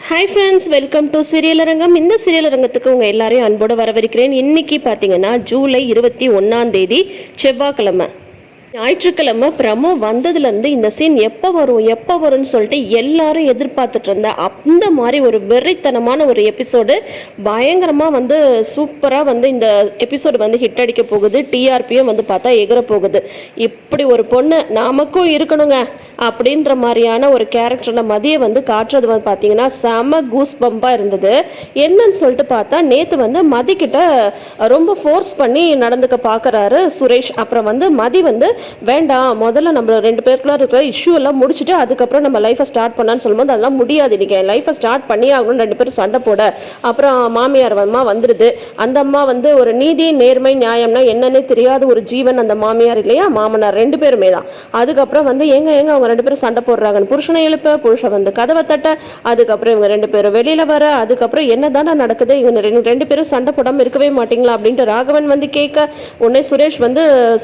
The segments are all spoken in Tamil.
Hi friends, welcome to serial அரங்கம். இந்த சீரியல் அரங்கத்துக்கு உங்கள் எல்லாரையும் அன்போடு வரவேற்கிறேன். இன்னைக்கு பார்த்தீங்கன்னா ஜூலை 21 செவ்வாய்க்கிழமை, ஞாயிற்றுக்கிழமை பிரமோ வந்ததுலேருந்து இந்த சீன் எப்போ வரும்னு சொல்லிட்டு எல்லாரும் எதிர்பார்த்துட்டு இருந்தேன். அந்த மாதிரி ஒரு வெறித்தனமான ஒரு எபிசோடு, பயங்கரமாக சூப்பராக இந்த எபிசோடு ஹிட் அடிக்க போகுது. டிஆர்பியும் பார்த்தா எகிற போகுது. இப்படி ஒரு பொண்ணு நமக்கும் இருக்கணுங்க அப்படின்ற மாதிரியான ஒரு கேரக்டரில் மதியை காட்டுறது பார்த்தீங்கன்னா செம கூஸ் பம்பாக இருந்தது. என்னன்னு சொல்லிட்டு பார்த்தா நேற்று மதிக்கிட்ட ரொம்ப ஃபோர்ஸ் பண்ணி நடந்துக்க பார்க்குறாரு சுரேஷ். அப்புறம் மதி வேண்டாம், முதல்ல நம்ம ரெண்டு பேருக்குள்ள இருக்கிற இஷ்யூ எல்லாம் முடிச்சுட்டு அதுக்கப்புறம் நம்ம லைஃப்பை ஸ்டார்ட் பண்ணான்னு சொல்லும்போது அதெல்லாம் முடியாது, இன்னைக்கு என் லைஃப்பை ஸ்டார்ட் பண்ணி ஆகணும்னு ரெண்டு பேரும் சண்டை போட. அப்புறம் மாமியார் அம்மா வந்துடுது. அந்த அம்மா ஒரு நீதி நேர்மை நியாயம்னா என்னன்னே தெரியாத ஒரு ஜீவன் அந்த மாமியார் இல்லையா, மாமனார் ரெண்டு பேருமே தான். அதுக்கப்புறம் எங்க அவங்க ரெண்டு பேரும் சண்டை போடுறாங்கன்னு புருஷனை எழுப்ப, புருஷன் கதவை தட்ட, அதுக்கப்புறம் இவங்க ரெண்டு பேரும் வெளியில வர, அதுக்கப்புறம் என்னதானே நடக்குது, இவங்க ரெண்டு பேரும் சண்டை போடாமல் இருக்கவே மாட்டீங்களா அப்படின்ட்டு ராகவன் கேட்க, உடனே சுரேஷ்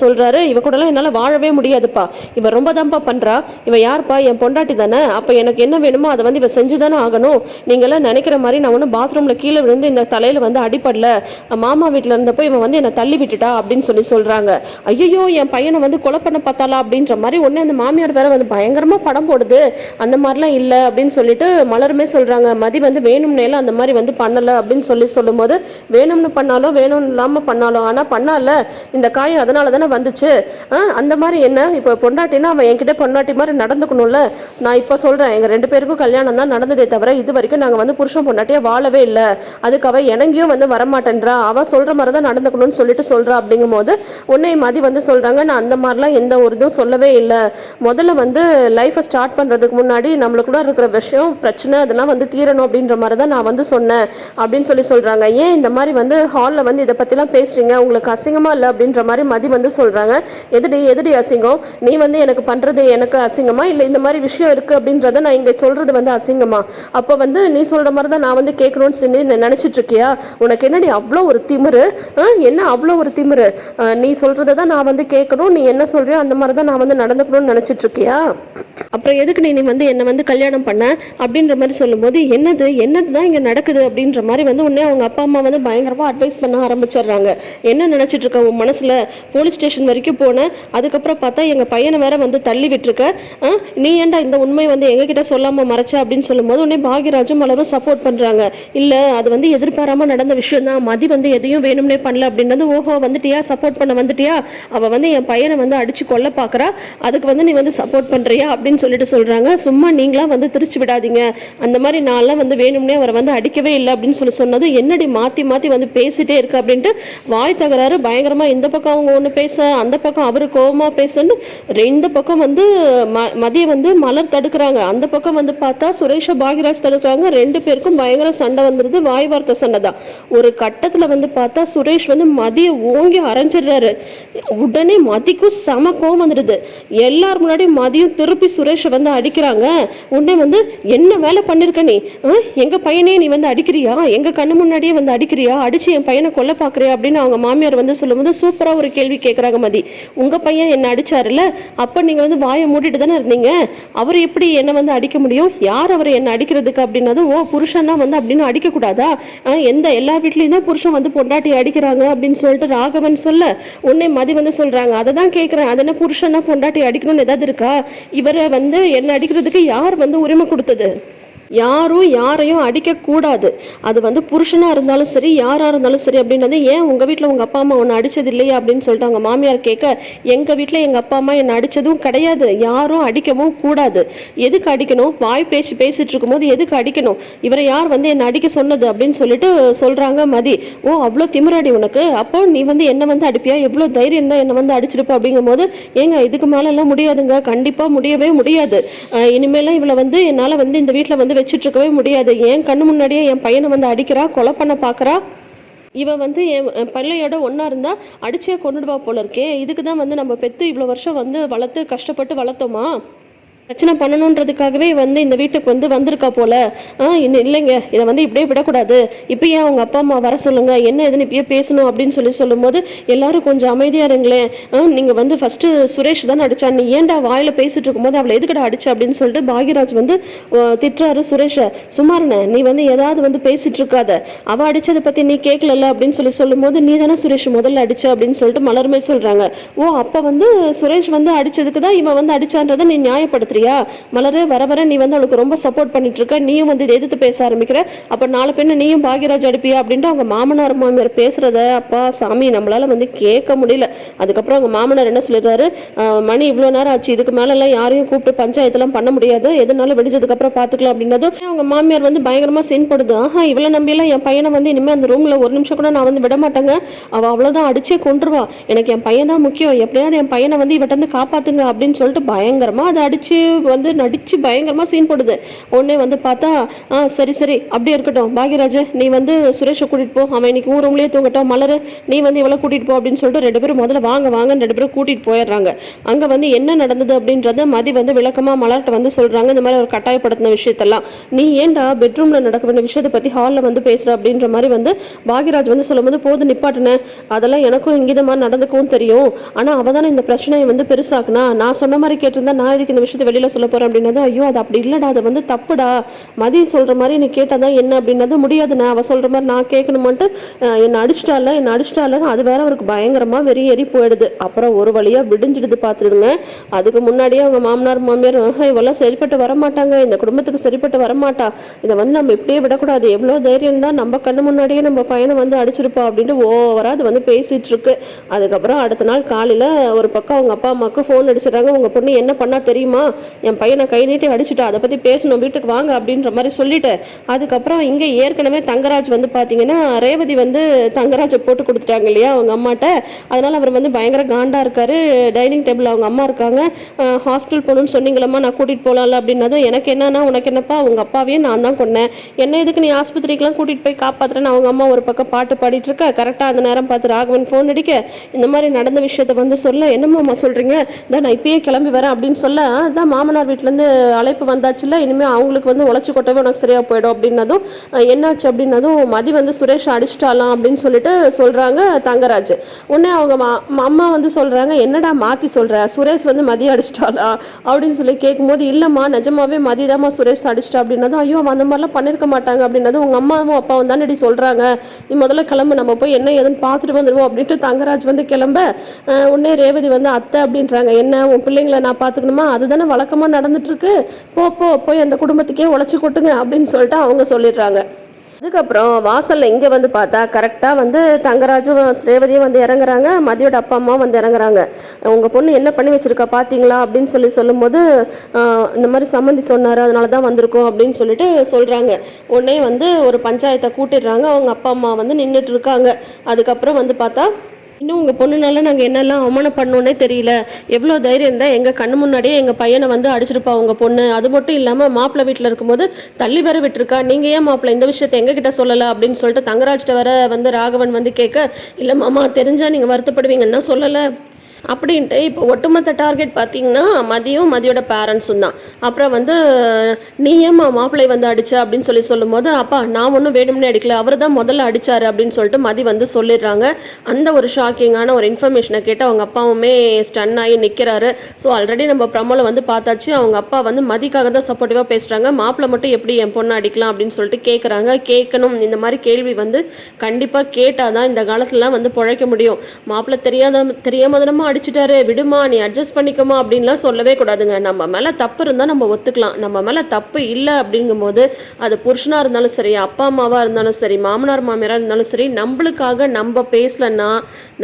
சொல்றாரு, இவ கூட எல்லாம் என்னால் வாழவே முடியாதுப்பா, இவ ரொம்ப தான்ப்பா பண்றா, இவ யாருப்பா, என் பொண்டாட்டி தானே, அப்ப எனக்கு என்ன வேணுமோ அதை இவ செஞ்சுதானே ஆகணும், நீங்களாம் நினைக்கிற மாதிரி நான் ஒன்றும் பாத்ரூம்ல கீழே விழுந்து இந்த தலையில அடிப்படல, மாமா வீட்டில் இருந்தப்போ இவன் என்னை தள்ளி விட்டுட்டா அப்படின்னு சொல்றாங்க. ஐயோ, என் பையனை கொலை பண்ண பார்த்தாலா அப்படின்ற மாதிரி உடனே அந்த மாமியார் வேற பயங்கரமா படம் போடுது. அந்த மாதிரிலாம் இல்லை அப்படின்னு சொல்லிட்டு மலருமே சொல்றாங்க. மதி வேணும்னேலாம் அந்த மாதிரி பண்ணல அப்படின்னு சொல்லும் போது, வேணும்னு பண்ணாலும் வேணும் இல்லாம பண்ணாலும் ஆனா பண்ணால இந்த காயம் அதனால தானே வந்துச்சு. அந்த மாதிரி என்ன இப்போ பொண்டாட்டினா அவன் என்கிட்ட பொண்டாட்டி மாதிரி நடந்துக்கணும்ல. நான் இப்போ சொல்கிறேன், எங்கள் ரெண்டு பேருக்கும் கல்யாணம் தான் நடந்ததே தவிர இது வரைக்கும் நாங்கள் புருஷன் பொண்டாட்டியாக வாழவே இல்லை. அதுக்கு அவள் இணங்கியும் வரமாட்டேன்றா, அவள் சொல்கிற மாதிரி தான் நடந்துக்கணும்னு சொல்கிறா. அப்படிங்கும் போது உன்னை மதி சொல்கிறாங்க, நான் அந்த மாதிரிலாம் எந்த ஒரு இதுவும் சொல்லவே இல்லை. முதல்ல லைஃப்பை ஸ்டார்ட் பண்ணுறதுக்கு முன்னாடி நம்மளுக்குள்ள இருக்கிற விஷயம் பிரச்சனை அதெல்லாம் தீரணும் அப்படின்ற மாதிரி தான் நான் சொன்னேன் அப்படின்னு சொல்கிறாங்க. ஏன் இந்த மாதிரி ஹாலில் இதை பற்றிலாம் பேசுகிறீங்க, உங்களுக்கு அசிங்கமாக இல்லை அப்படின்ற மாதிரி மதி சொல்கிறாங்க. எதுடி அசிங்கம், நீ எனக்கு பண்றது எனக்கு அசிங்கமா, இல்லை இந்த மாதிரி விஷயம் இருக்கு அப்படின்றத நான் இங்க சொல்றது அசிங்கமா, அப்போ நீ சொல்ற மாதிரி தான் நான் கேட்கணும்னு சொல்லி நினைச்சிட்டு இருக்கியா, உனக்கு என்னடி அவ்வளோ ஒரு திமிரு, என்ன அவ்வளோ ஒரு திமிரு, நீ சொல்றதை தான் நான் கேட்கணும், நீ என்ன சொல்றியோ அந்த மாதிரி தான் நான் நடந்துக்கணும்னு நினைச்சிட்டு இருக்கியா, அப்புறம் எதுக்கு நீ என்ன கல்யாணம் பண்ண அப்படின்ற மாதிரி சொல்லும்போது என்னதுதான் இங்க நடக்குது அப்படின்ற மாதிரி உடனே அவங்க அப்பா அம்மா பயங்கரமா அட்வைஸ் பண்ண ஆரம்பிச்சிடுறாங்க. என்ன நினைச்சிட்டு இருக்க உன் மனசுல, போலீஸ் ஸ்டேஷன் வரைக்கும் போனேன், அதுக்கப்புறம் பார்த்தா எங்கள் பையனை வேற தள்ளி விட்டுருக்க, நீ ஏன்டா இந்த உண்மை எங்ககிட்ட சொல்லாமல் மறைச்ச அப்படின்னு சொல்லும்போது உடனே பாக்யராஜும் மலரும் சப்போர்ட் பண்ணுறாங்க. இல்லை அது எதிர்பாராமல் நடந்த விஷயம் தான், மதி எதையும் வேணும்னே பண்ணல அப்படின்றது. ஓஹோ, வந்துட்டியா, சப்போர்ட் பண்ண வந்துட்டியா, அவள் என் பையனை அடிச்சு கொல்ல பார்க்குறா, அதுக்கு நீ சப்போர்ட் பண்ணுறியா அப்படின்னு சொல்கிறாங்க. சும்மா நீங்களாம் திருச்சி விடாதீங்க, அந்த மாதிரி நான்லாம் வேணும்னே அவரை அடிக்கவே இல்லை அப்படின்னு சொன்னது, என்னடி மாற்றி மாற்றி பேசிட்டே இருக்கு அப்படின்ட்டு வாய் தகராறு பயங்கரமாக. இந்த பக்கம் அவங்க ஒன்று பேச, அந்த பக்கம் அவரு கோவமா பேசுன்னு ரெண்டு பக்கம் மதிய மலர் தடுக்கிறாங்க. அந்த பக்கம் பார்த்தா சுரேஷ பாகிராஜ் தடுக்கிறாங்க. ரெண்டு பேருக்கும் பயங்கர சண்டை வந்துருது, வாய் வார்த்தை சண்டை தான். ஒரு கட்டத்துல பார்த்தா சுரேஷ் மதிய ஓங்கி அரைஞ்சிடுறாரு. உடனே மதிக்கும் சம கோவம் வந்துடுது. எல்லாரும் முன்னாடி மதியம் திருப்பி சுரேஷ அடிக்கிறாங்க. உடனே என்ன வேலை பண்ணிருக்க நீ, எங்க பையனே நீ அடிக்கிறியா, எங்க கண்ணு முன்னாடியே அடிக்கிறியா, அடிச்சு என் பையனை கொல்ல பாக்குறியா அப்படின்னு அவங்க மாமியார் சொல்லும்போது சூப்பரா ஒரு கேள்வி கேட்கறாங்க. மதி, உங்க பையன் என்ன அடிச்சாருல, அப்ப நீங்க வாயை மூடிட்டு தானே இருந்தீங்க, அவர் எப்படி என்ன அடிக்க முடியும், யார் அவரை என்ன அடிக்கிறதுக்கு அப்படின்னதும், ஓ புருஷன்னா அப்படின்னு அடிக்க கூடாதா, எல்லா வீட்லயும் தான் புருஷன் பொண்டாட்டி அடிக்கிறாங்க அப்படின்னு சொல்லிட்டு ராகவன் சொல்ல, உன்னை மதி சொல்றாங்க, அதை தான் கேட்கிறேன், அது என்ன புருஷன்னா பொண்டாட்டி அடிக்கணும்னு ஏதாவது இருக்கா, இவரை என்ன அடிக்கிறதுக்கு யார் உரிமை கொடுத்தது, யாரும் யாரையும் அடிக்கக்கூடாது, அது புருஷனாக இருந்தாலும் சரி யாராக இருந்தாலும் சரி அப்படின்றது. ஏன் உங்கள் வீட்டில் உங்கள் அப்பா அம்மா ஒன்று அடித்தது இல்லையா அப்படின்னு சொல்லிட்டு அவங்க மாமியார் கேட்க, எங்கள் வீட்டில் எங்கள் அப்பா அம்மா என்னை அடித்ததும் கிடையாது, யாரும் அடிக்கவும் கூடாது, எதுக்கு அடிக்கணும், வாய் பேசிட்டு இருக்கும்போது எதுக்கு அடிக்கணும், இவரை யார் என்னை அடிக்க சொன்னது அப்படின்னு சொல்லிட்டு சொல்கிறாங்க மதி. ஓ அவ்வளோ திமிராடி உனக்கு, அப்போ நீ என்ன அடிப்பியா, எவ்வளோ தைரியம் தான் என்னை அடிச்சிருப்ப அப்படிங்கும் போது, ஏங்க இதுக்கு மேலெல்லாம் முடியாதுங்க, கண்டிப்பாக முடியவே முடியாது, இனிமேலாம் இவளை என்னால் இந்த வீட்டில் வச்சுட்டு இருக்கவே முடியாது, என் கண்ணு முன்னாடியே என் பையனை அடிக்கிறா, கொலை பண்ண பார்க்குறா, இவ என் பிள்ளையோட ஒன்றா இருந்தால் அடிச்சே கொண்டுடுவா போல இருக்கே, இதுக்கு தான் நம்ம பெற்று இவ்வளோ வருஷம் வளர்த்து கஷ்டப்பட்டு வளர்த்தோமா, பிரச்சனை பண்ணணுன்றதுக்காகவே வந்து இந்த வீட்டுக்கு வந்து வந்திருக்கா போல. இன்னும் இல்லைங்க, இதை வந்து இப்படியே விடக்கூடாது, இப்பயே அவங்க அப்பா அம்மா வர சொல்லுங்க, என்ன எதுன்னு இப்பயே பேசணும் அப்படின்னு சொல்லும்போது எல்லாரும் கொஞ்சம் அமைதியா இருங்களேன். நீங்க வந்து ஃபர்ஸ்ட் சுரேஷ் தான் அடிச்சா, நீ ஏன்டா வாயில பேசிட்டு இருக்கும்போது அவளை எதுக்கடா அடிச்ச அப்படின்னு சொல்லிட்டு பாக்யராஜ் வந்து திட்டுறாரு சுரேஷை. சுமாரன நீ வந்து ஏதாவது வந்து பேசிட்டு இருக்காத, அவ அடிச்சதை பத்தி நீ கேட்கல அப்படின்னு சொல்லும்போது நீ தானே சுரேஷ் முதல்ல அடிச்ச அப்படின்னு சொல்லிட்டு மலருமே சொல்றாங்க. ஓ, அப்ப வந்து சுரேஷ் வந்து அடிச்சதுக்கு தான் இவன் வந்து அடிச்சான்றதை நீ நியாயப்படுத்துறியா மலரு? வர வர நீ வந்து அவளுக்கு ரொம்ப சப்போர்ட் பண்ணிட்டு இருக்க, நீயும் வந்து எதிர்த்து பேச ஆரம்பிக்கிற, அப்ப நாலு பெண்ணு நீயும் பாக்யராஜ் அடிப்பியா அப்படின்ட்டு அவங்க மாமனார் மாமியார் பேசுறத அப்பா சாமி நம்மளால வந்து கேட்க முடியல. அதுக்கப்புறம் அவங்க மாமனார் என்ன சொல்லிடுறாரு, மணி இவ்வளவு நேரம் ஆச்சு, இதுக்கு மேல எல்லாம் யாரையும் கூப்பிட்டு பஞ்சாயத்துலாம் பண்ண முடியாது, எதுனாலும் வெடிச்சதுக்கு அப்புறம் பாத்துக்கலாம் அப்படின்னதும் அவங்க மாமியார் வந்து பயங்கரமா சீன் போடுது. இவ்வளவு நம்பியெல்லாம் என் பையனை வந்து இனிமே அந்த ரூம்ல ஒரு நிமிஷம் கூட நான் வந்து விட மாட்டேங்க, அவ அவ்வளவுதான் அடிச்சே கொண்டுருவா, எனக்கு என் பையன் தான் முக்கியம், எப்படியாவது என் பையனை வந்து இவட்ட வந்து காப்பாத்துங்க அப்படின்னு சொல்லிட்டு பயங்கரமா அதை அடிச்சு வந்து நடிச்சு பயங்கரமா சீன் போடுது. உடனே வந்து பார்த்தா சரி சரி அப்படியே இருக்கட்டும், பாக்யராஜ் நீ வந்து சுரேஷை கூட்டிட்டு போ, அவன் இன்னைக்கு ஊர் ரூம்லயே தூங்கட்டும், மலரு நீ வந்து இவ்வளவு கூட்டிட்டு போ அப்படின்னு சொல்லிட்டு ரெண்டு பேரும் முதல்ல வாங்க வாங்கன்னு ரெண்டு பேரும் கூட்டிட்டு போயிடுறாங்க. அங்க வந்து என்ன நடந்தது அப்படின்றத மதி வந்து விளக்கமா மலர்ட்ட வந்து சொல்றாங்க. இந்த மாதிரி ஒரு கட்டாயப்படுத்தின விஷயத்தெல்லாம் நீ ஏன்டா பெட்ரூம்ல நடக்க வேண்டிய விஷயத்தை பத்தி ஹாலில் வந்து பேசுற அப்படின்ற மாதிரி வந்து பாக்யராஜ் வந்து சொல்லும்போது போது நிப்பாட்டுன, அதெல்லாம் எனக்கும் இங்கித மாதிரி நடந்துக்கவும் தெரியும், ஆனா அவ தானே இந்த பிரச்சனையை வந்து பெருசாக்குனா, நான் சொன்ன மாதிரி கேட்டிருந்தா நான் இதுக்கு இந்த விஷயத்தை வெளியில சொல்ல போறேன் அப்படின்னது. ஐயோ அது அப்படி இல்லடா, அது வந்து தப்புடா, மதி சொல்ற மாதிரி நீ கேட்டாதான் என்ன அப்படின்னது. முடியாதுண்ணா, அவ சொல்ற மாதிரி நான் கேட்கணுமான்ட்டு என்ன அடிச்சிட்டால அது வேற அவருக்கு பயங்கரமா வெறியேறி போயிடுது. அப்புறம் ஒரு வழியா விடிஞ்சிடுது பார்த்துடுங்க. அதுக்கு முன்னாடியே அவங்க மாமனார் மாமியார் இவெல்லாம் சரிப்பட்டு வரமாட்டாங்க, இந்த குடும்பத்துக்கு சரிப்பட்டு வரமாட்டா, இதை வந்து நம்ம இப்படியே விடக்கூடாது, எவ்வளோ தைரியம் தான் நம்ம கண்ணு முன்னாடியே நம்ம பையனை வந்து அடிச்சிருப்போம் அப்படின்ட்டு ஓவரா அது வந்து பேசிட்டு இருக்கு. அதுக்கப்புறம் அடுத்த நாள் காலையில ஒரு பக்கம் அவங்க அப்பா அம்மாவுக்கு ஃபோன் அடிச்சிடறாங்க. உங்க பொண்ணு என்ன பண்ணா தெரியுமா, என் பையனை கை நீட்டி அடிச்சுட்டா, அதை பத்தி பேசணும், வீட்டுக்கு வாங்க அப்படின்ற மாதிரி சொல்லிட்டு அதுக்கப்புறம் இங்க ஏற்கனவே தங்கராஜ் வந்து பாத்தீங்கன்னா ரேவதி வந்து தங்கராஜை போட்டு கொடுத்துட்டாங்க இல்லையா அவங்க அம்மாட்ட, அதனால அவர் வந்து பயங்கர காண்டா இருக்காரு. டைனிங் டேபிள் அவங்க அம்மா இருக்காங்க, ஹாஸ்பிட்டல் போகணும்னு சொன்னீங்களம்மா, நான் கூட்டிட்டு போகலாம்ல அப்படின்னதும் எனக்கு என்னன்னா உனக்கு என்னப்பா, உங்க அப்பாவையே நான் தான் கொன்னேன், என்ன இதுக்கு நீ ஆஸ்பத்திரிக்கெல்லாம் கூட்டிட்டு போய் காப்பாத்துறேன்னு அவங்க அம்மா ஒரு பக்கம் பாட்டு பாடிட்டு இருக்க. கரெக்டா அந்த நேரம் பார்த்து ராகவன் ஃபோன் அடிக்க, இந்த மாதிரி நடந்த விஷயத்த வந்து சொல்ல, என்னம்மா சொல்றீங்க, தான் நான் இப்பயே கிளம்பி வரேன் அப்படின்னு சொல்ல, அதான் மாமனார் வீட்டிலேருந்து அழைப்பு வந்தாச்சுல்ல, இனிமேல் அவங்களுக்கு வந்து உழைச்சி கொட்டவே உனக்கு சரியாக போயிடும் அப்படின்னதும் என்னாச்சு அப்படின்னதும் மதி வந்து சுரேஷ் அடிச்சிட்டாலாம் அப்படின்னு சொல்லிட்டு சொல்கிறாங்க தங்கராஜ். உடனே அவங்க அம்மா வந்து சொல்கிறாங்க, என்னடா மாற்றி சொல்கிற, சுரேஷ் வந்து மதி அடிச்சிட்டாளா அப்படின்னு சொல்லி கேட்கும்போது, இல்லைம்மா நிஜமாவே மதி தான்மா சுரேஷ் அடிச்சிட்டா அப்படின்னதும், ஐயோ அந்த மாதிரிலாம் பண்ணியிருக்க மாட்டாங்க அப்படின்னதும், உங்கள் அம்மாவும் அப்பாவும் தானடி சொல்கிறாங்க, நீ முதல்ல கிளம்பு, நம்ம போய் என்ன ஏதுன்னு பார்த்துட்டு வந்துடுவோம் அப்படின்ட்டு தங்கராஜ் வந்து கிளம்ப, உடனே ரேவதி வந்து அத்தை அப்படின்றாங்க, என்ன உன் பிள்ளைங்களை நான் பார்த்துக்கணுமா, அதுதானே வழக்கமாக நடந்துட்டு இருக்கு, போய் அந்த குடும்பத்துக்கே உழைச்சி கொட்டுங்க அப்படின்னு சொல்லிட்டு அவங்க சொல்லிடுறாங்க. அதுக்கப்புறம் வாசல்ல இங்கே வந்து பார்த்தா கரெக்டாக வந்து தங்கராஜும் ரேவதியும் வந்து இறங்குறாங்க, மதியோட அப்பா அம்மாவும் வந்து இறங்குறாங்க. உங்கள் பொண்ணு என்ன பண்ணி வச்சிருக்கா பார்த்தீங்களா அப்படின்னு சொல்லும்போது இந்த மாதிரி சம்மந்தி சொன்னார், அதனால தான் வந்திருக்கோம் அப்படின்னு சொல்லிட்டு சொல்கிறாங்க. உடனே வந்து ஒரு பஞ்சாயத்தை கூட்டிடுறாங்க, அவங்க அப்பா அம்மா வந்து நின்றுட்டு இருக்காங்க. அதுக்கப்புறம் வந்து பார்த்தா இன்னும் உங்கள் பொண்ணுனால நாங்கள் என்னெல்லாம் அவமானம் பண்ணோன்னே தெரியல, எவ்வளோ தைரியம் இருந்தால் எங்கள் கண்ணு முன்னாடியே எங்கள் பையனை வந்து அடிச்சிருப்பா உங்கள் பொண்ணு, அது மட்டும் இல்லாமல் மாப்பிள்ளை வீட்டில் இருக்கும்போது தள்ளி வர விட்டுருக்கா, நீங்கள் ஏன் மாப்பிள்ளை இந்த விஷயத்தை எங்ககிட்ட சொல்லலை அப்படின்னு சொல்லிட்டு தங்கராஜ்கிட்ட வர வந்து ராகவன் வந்து கேட்க, இல்லை மாமா தெரிஞ்சால் நீங்கள் வருத்தப்படுவீங்கன்னா சொல்லலை அப்படின்ட்டு. இப்போ ஒட்டுமொத்த டார்கெட் பார்த்தீங்கன்னா மதியோட பேரண்ட்ஸும் தான். அப்புறம் வந்து நீ ஏம்மா மாப்பிள்ளை வந்து அடிச்ச அப்படின்னு சொல்லும்போது, அப்பா நான் ஒன்றும் வேணும்னே அடிக்கல, அவர் தான் முதல்ல அடிச்சாரு அப்படின்னு சொல்லிட்டு மதி வந்து சொல்லிடுறாங்க. அந்த ஒரு ஷாக்கிங்கான ஒரு இன்ஃபர்மேஷனை கேட்டு அவங்க அப்பாவுமே ஸ்டன் ஆகி நிற்கிறாரு. ஸோ ஆல்ரெடி நம்ம ப்ரமோல வந்து பார்த்தாச்சு, அவங்க அப்பா வந்து மதிக்காக தான் சப்போர்ட்டிவாக பேசுகிறாங்க, மாப்பிள்ளை மட்டும் எப்படி என் பொண்ணை அடிக்கலாம் அப்படின்னு சொல்லிட்டு கேட்குறாங்க. கேட்கணும், இந்த மாதிரி கேள்வி வந்து கண்டிப்பாக கேட்டால் தான் இந்த காலத்துலலாம் வந்து பிழைக்க முடியும். மாப்பிள்ளை தெரியாம அடிச்சுட்டாரு, விடுமா நீ அட்ஜஸ்ட் பண்ணிக்கோமா அப்படின்லாம் சொல்லவே கூடாதுங்க. நம்ம மேலே தப்பு இருந்தால் நம்ம ஒத்துக்கலாம், நம்ம மேலே தப்பு இல்லை அப்படிங்கும்போது அது புருஷனாக இருந்தாலும் சரி, அப்பா அம்மாவாக இருந்தாலும் சரி, மாமனார் மாமியாராக இருந்தாலும் சரி, நம்மளுக்காக நம்ம பேசலன்னா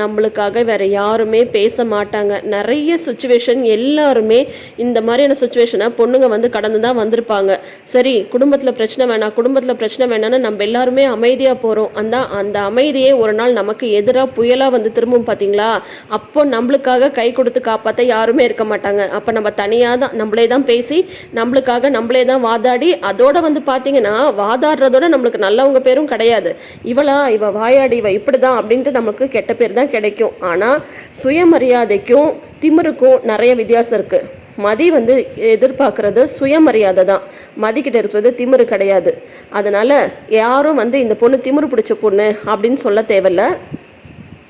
நம்மளுக்காக வேற யாருமே பேச மாட்டாங்க. நிறைய சுச்சுவேஷன் எல்லாருமே இந்த மாதிரியான சுச்சுவேஷனை பொண்ணுங்க வந்து கடந்து தான் வந்திருப்பாங்க. சரி குடும்பத்தில் பிரச்சனை வேணான்னு நம்ம எல்லாருமே அமைதியாக போகிறோம், அந்த அமைதியே ஒரு நாள் நமக்கு எதிராக புயலாக வந்து திரும்பும் பார்த்தீங்களா, அப்போ நம்மளுக்காக கை கொடுத்து காப்பாற்ற யாருமே இருக்க மாட்டாங்க. அப்போ நம்ம தனியாக தான் நம்மளே தான் பேசி நம்மளுக்காக நம்மளே தான் வாதாடி, அதோட வந்து பார்த்தீங்கன்னா வாதாடுறதோட நம்மளுக்கு நல்லவங்க பேரும் கிடையாது. இவ வாயாடி இவ இப்படி தான் அப்படின்ட்டு நமக்கு கெட்ட பேர் தான் கிடைக்கும். ஆனால் சுயமரியாதைக்கும் திமிருக்கும் நிறைய வித்தியாசம் இருக்குது. மதி வந்து எதிர்பார்க்கறது சுயமரியாதை தான், மதிக்கிட்ட இருக்கிறது திமிரு கிடையாது. அதனால யாரும் வந்து இந்த பொண்ணு திமிரு பிடிச்ச பொண்ணு அப்படின்னு சொல்ல தேவையில்ல.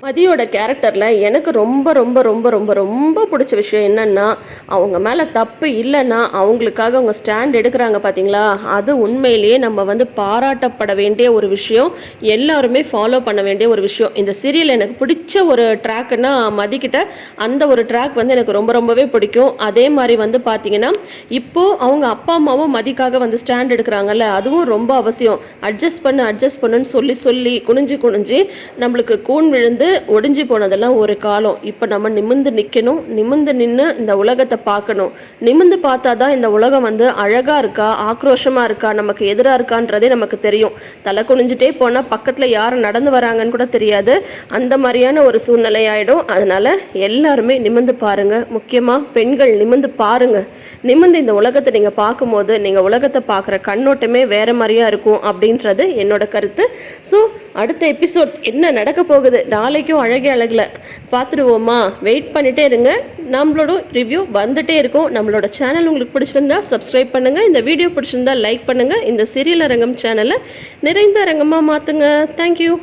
மதியோட கேரக்டரில் எனக்கு ரொம்ப ரொம்ப ரொம்ப ரொம்ப ரொம்ப பிடிச்ச விஷயம் என்னன்னா, அவங்க மேலே தப்பு இல்லைன்னா அவங்களுக்காக அவங்க ஸ்டாண்ட் எடுக்கிறாங்க பார்த்தீங்களா, அது உண்மையிலேயே நம்ம வந்து பாராட்டப்பட வேண்டிய ஒரு விஷயம், எல்லாருமே ஃபாலோ பண்ண வேண்டிய ஒரு விஷயம். இந்த சீரியல் எனக்கு பிடிச்ச ஒரு ட்ராக்குன்னா மதிக்கிட்ட அந்த ஒரு ட்ராக் வந்து எனக்கு ரொம்ப ரொம்பவே பிடிக்கும். அதே மாதிரி வந்து பார்த்தீங்கன்னா, இப்போது அவங்க அப்பா அம்மாவும் மதிக்காக வந்து ஸ்டாண்ட் எடுக்கிறாங்கல்ல, அதுவும் ரொம்ப அவசியம். அட்ஜஸ்ட் பண்ணுன்னு சொல்லி சொல்லி குனிஞ்சு குனிஞ்சு நம்மளுக்கு கூன் விழுந்து ஒடிஞ்சு போனதெல்லாம் ஒரு காலம். இப்போ நம்ம நிமிர்ந்து நிற்கணும், நிமிர்ந்து நின்று இந்த உலகத்தை பார்க்கணும். நிமிர்ந்து பார்த்தா தான் இந்த உலகம் வந்து அழகாக இருக்கா, ஆக்ரோஷமாக இருக்கா, நமக்கு எதிராக இருக்கான்றதே நமக்கு தெரியும். தலை குனிஞ்சிட்டே போனால் பக்கத்தில் யார் நடந்து வராங்கன்னு கூட தெரியாது. அந்த மாதிரியான ஒரு சூழ்நிலை ஆகிடும். அதனால் எல்லாருமே நிமிர்ந்து பாருங்கள். முக்கியமாக பெண்கள் நிமிர்ந்து பாருங்கள். நிமிர்ந்து இந்த உலகத்தை நீங்கள் பார்க்கும்போது நீங்கள் உலகத்தை பார்க்குற கண்ணோட்டமே வேறு மாதிரியாக இருக்கும் அப்படின்றது என்னோட கருத்து. ஸோ அடுத்த எபிசோட் என்ன நடக்க போகுது, நாளைக்கும் அழகே அழகில் பார்த்துடுவோமா? வெயிட் பண்ணிகிட்டே இருங்க. நம்மளோட ரிவ்யூ வந்துட்டே இருக்கும். நம்மளோட சேனல் உங்களுக்கு பிடிச்சிருந்தா சப்ஸ்கிரைப் பண்ணுங்கள். இந்த வீடியோ பிடிச்சிருந்தா லைக் பண்ணுங்கள். இந்த சீரியல் அரங்கம் சேனலை நிறைந்த அரங்கமாக மாற்றுங்க. தேங்க்யூ.